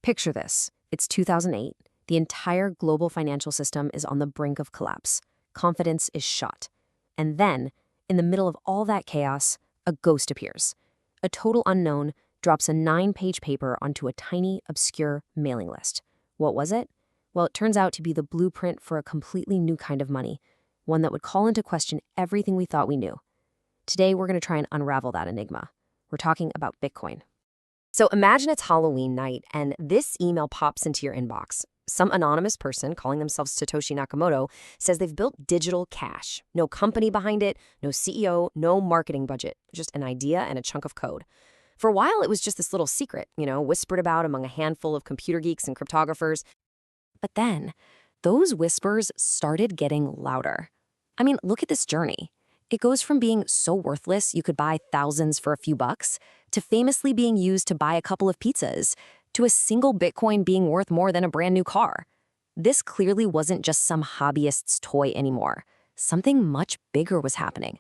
Picture this. It's 2008. The entire global financial system is on the brink of collapse. Confidence is shot. And then, in the middle of all that chaos, a ghost appears. A total unknown drops a 9-page paper onto a tiny, obscure mailing list. What was it? Well, it turns out to be the blueprint for a completely new kind of money, one that would call into question everything we thought we knew. Today, we're going to try and unravel that enigma. We're talking about Bitcoin. So imagine it's Halloween night and this email pops into your inbox. Some anonymous person calling themselves Satoshi Nakamoto says they've built digital cash. No company behind it, no CEO, no marketing budget, just an idea and a chunk of code. For a while, it was just this little secret, whispered about among a handful of computer geeks and cryptographers. But then, those whispers started getting louder. I mean, look at this journey. It goes from being so worthless you could buy thousands for a few bucks, to famously being used to buy a couple of pizzas, to a single Bitcoin being worth more than a brand new car. This clearly wasn't just some hobbyist's toy anymore. Something much bigger was happening.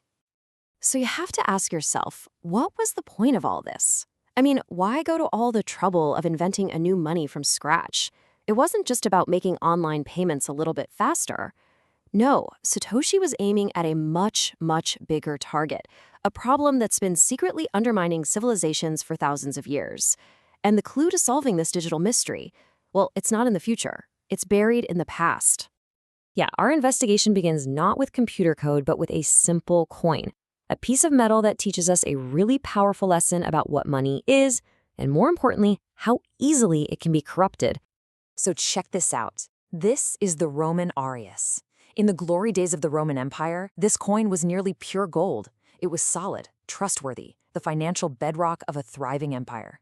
So you have to ask yourself, what was the point of all this? I mean, why go to all the trouble of inventing a new money from scratch? It wasn't just about making online payments a little bit faster. No, Satoshi was aiming at a much, much bigger target, a problem that's been secretly undermining civilizations for thousands of years. And the clue to solving this digital mystery, well, it's not in the future. It's buried in the past. Yeah, our investigation begins not with computer code, but with a simple coin, a piece of metal that teaches us a really powerful lesson about what money is, and more importantly, how easily it can be corrupted. So check this out. This is the Roman Aureus. In the glory days of the Roman Empire, this coin was nearly pure gold. It was solid, trustworthy, the financial bedrock of a thriving empire.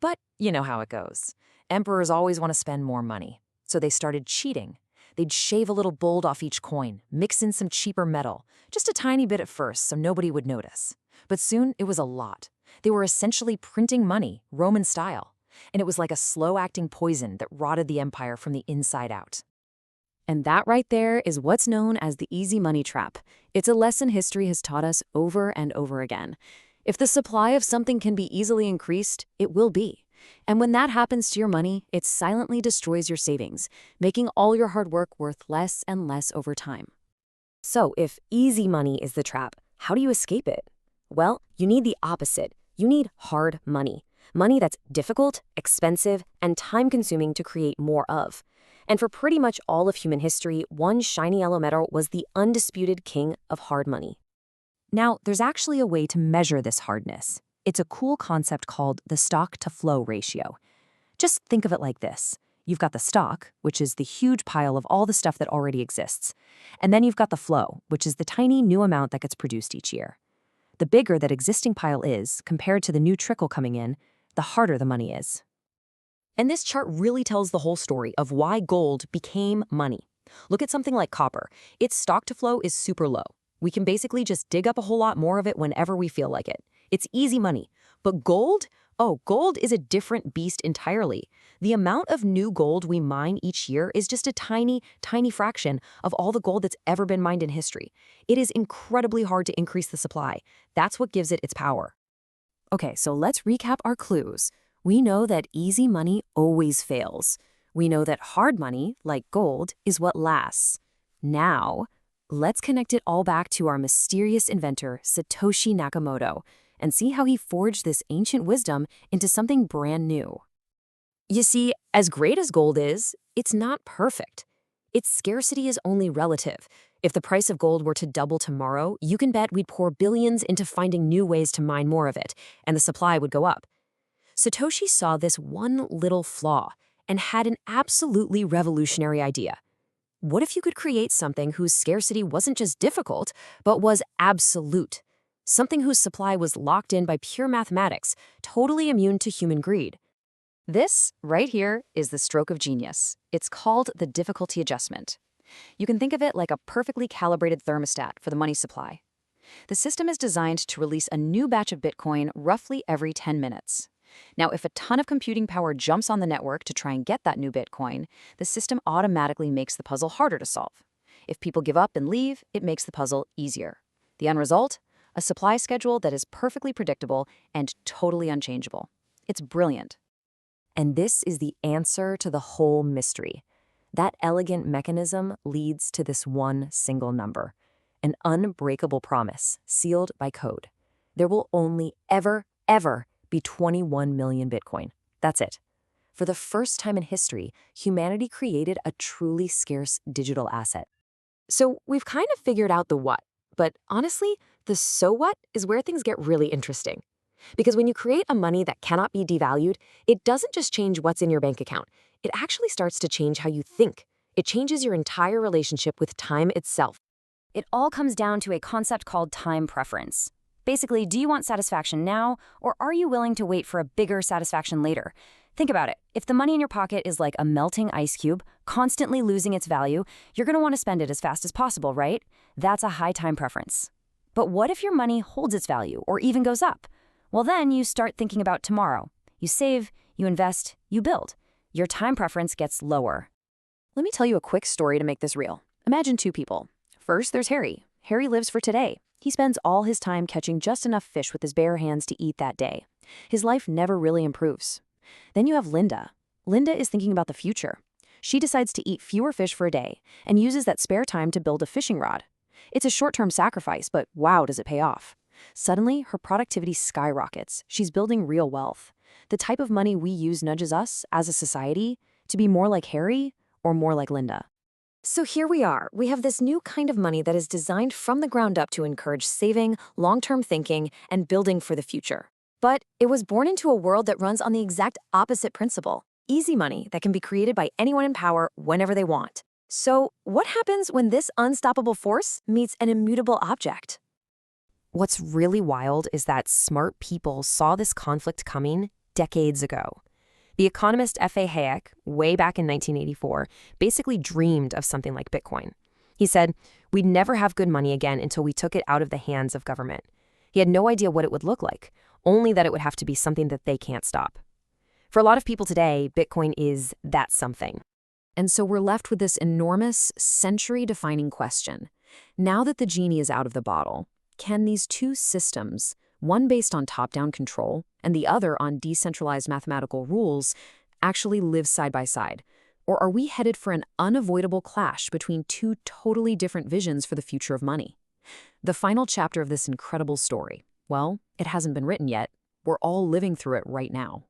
But you know how it goes. Emperors always want to spend more money, so they started cheating. They'd shave a little gold off each coin, mix in some cheaper metal, just a tiny bit at first so nobody would notice. But soon it was a lot. They were essentially printing money, Roman style. And it was like a slow-acting poison that rotted the empire from the inside out. And that right there is what's known as the easy money trap. It's a lesson history has taught us over and over again. If the supply of something can be easily increased, it will be. And when that happens to your money, it silently destroys your savings, making all your hard work worth less and less over time. So if easy money is the trap, how do you escape it? Well, you need the opposite. You need hard money. Money that's difficult, expensive, and time-consuming to create more of. And for pretty much all of human history, one shiny yellow metal was the undisputed king of hard money. Now, there's actually a way to measure this hardness. It's a cool concept called the stock-to-flow ratio. Just think of it like this. You've got the stock, which is the huge pile of all the stuff that already exists. And then you've got the flow, which is the tiny new amount that gets produced each year. The bigger that existing pile is, compared to the new trickle coming in, the harder the money is. And this chart really tells the whole story of why gold became money. Look at something like copper. Its stock-to-flow is super low. We can basically just dig up a whole lot more of it whenever we feel like it. It's easy money. But gold? Oh, gold is a different beast entirely. The amount of new gold we mine each year is just a tiny, tiny fraction of all the gold that's ever been mined in history. It is incredibly hard to increase the supply. That's what gives it its power. Okay, so let's recap our clues. We know that easy money always fails. We know that hard money, like gold, is what lasts. Now, let's connect it all back to our mysterious inventor, Satoshi Nakamoto, and see how he forged this ancient wisdom into something brand new. You see, as great as gold is, it's not perfect. Its scarcity is only relative. If the price of gold were to double tomorrow, you can bet we'd pour billions into finding new ways to mine more of it, and the supply would go up. Satoshi saw this one little flaw and had an absolutely revolutionary idea. What if you could create something whose scarcity wasn't just difficult, but was absolute? Something whose supply was locked in by pure mathematics, totally immune to human greed. This, right here, is the stroke of genius. It's called the difficulty adjustment. You can think of it like a perfectly calibrated thermostat for the money supply. The system is designed to release a new batch of Bitcoin roughly every 10 minutes. Now, if a ton of computing power jumps on the network to try and get that new Bitcoin, the system automatically makes the puzzle harder to solve. If people give up and leave, it makes the puzzle easier. The end result? A supply schedule that is perfectly predictable and totally unchangeable. It's brilliant. And this is the answer to the whole mystery. That elegant mechanism leads to this one single number, an unbreakable promise sealed by code. There will only ever be 21 million Bitcoin. That's it. For the first time in history, humanity created a truly scarce digital asset. So we've kind of figured out the what, but honestly, the so what is where things get really interesting. Because when you create a money that cannot be devalued, it doesn't just change what's in your bank account. It actually starts to change how you think. It changes your entire relationship with time itself. It all comes down to a concept called time preference. Basically, do you want satisfaction now, or are you willing to wait for a bigger satisfaction later? Think about it. If the money in your pocket is like a melting ice cube, constantly losing its value, you're going to want to spend it as fast as possible, right? That's a high time preference. But what if your money holds its value, or even goes up? Well, then you start thinking about tomorrow. You save, you invest, you build. Your time preference gets lower. Let me tell you a quick story to make this real. Imagine two people. First, there's Harry. Harry lives for today. He spends all his time catching just enough fish with his bare hands to eat that day. His life never really improves. Then you have Linda. Linda is thinking about the future. She decides to eat fewer fish for a day and uses that spare time to build a fishing rod. It's a short-term sacrifice, but wow, does it pay off. Suddenly, her productivity skyrockets. She's building real wealth. The type of money we use nudges us, as a society, to be more like Harry or more like Linda. So here we are. We have this new kind of money that is designed from the ground up to encourage saving, long-term thinking, and building for the future. But it was born into a world that runs on the exact opposite principle. Easy money that can be created by anyone in power whenever they want. So what happens when this unstoppable force meets an immutable object? What's really wild is that smart people saw this conflict coming decades ago. The economist F.A. Hayek, way back in 1984, basically dreamed of something like Bitcoin. He said, "We'd never have good money again until we took it out of the hands of government." He had no idea what it would look like, only that it would have to be something that they can't stop. For a lot of people today, Bitcoin is that something. And so we're left with this enormous, century-defining question. Now that the genie is out of the bottle, can these two systems, one based on top-down control and the other on decentralized mathematical rules, actually live side by side? Or are we headed for an unavoidable clash between two totally different visions for the future of money? The final chapter of this incredible story, well, it hasn't been written yet. We're all living through it right now.